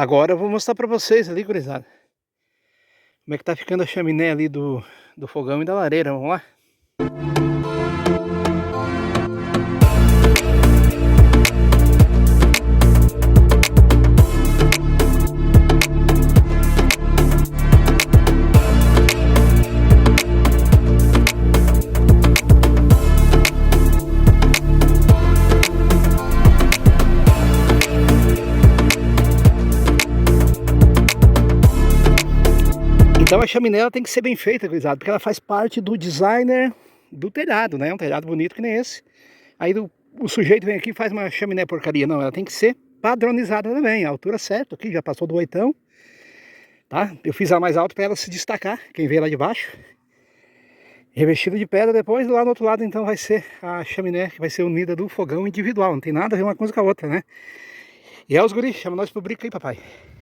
Agora eu vou mostrar pra vocês ali, gurizada, como é que tá ficando a chaminé ali do fogão e da lareira. Vamos lá? Então a chaminé ela tem que ser bem feita, gurizada, porque ela faz parte do designer do telhado, né? Um telhado bonito que nem esse. Aí o sujeito vem aqui e faz uma chaminé porcaria. Não, ela tem que ser padronizada também, a altura certa aqui, já passou do 8, tá? Eu fiz a mais alta para ela se destacar, quem vê lá de baixo. Revestida de pedra, depois lá no outro lado então vai ser a chaminé que vai ser unida do fogão individual. Não tem nada a ver uma coisa com a outra, né? E é os guris, chama nós pro brico aí, papai.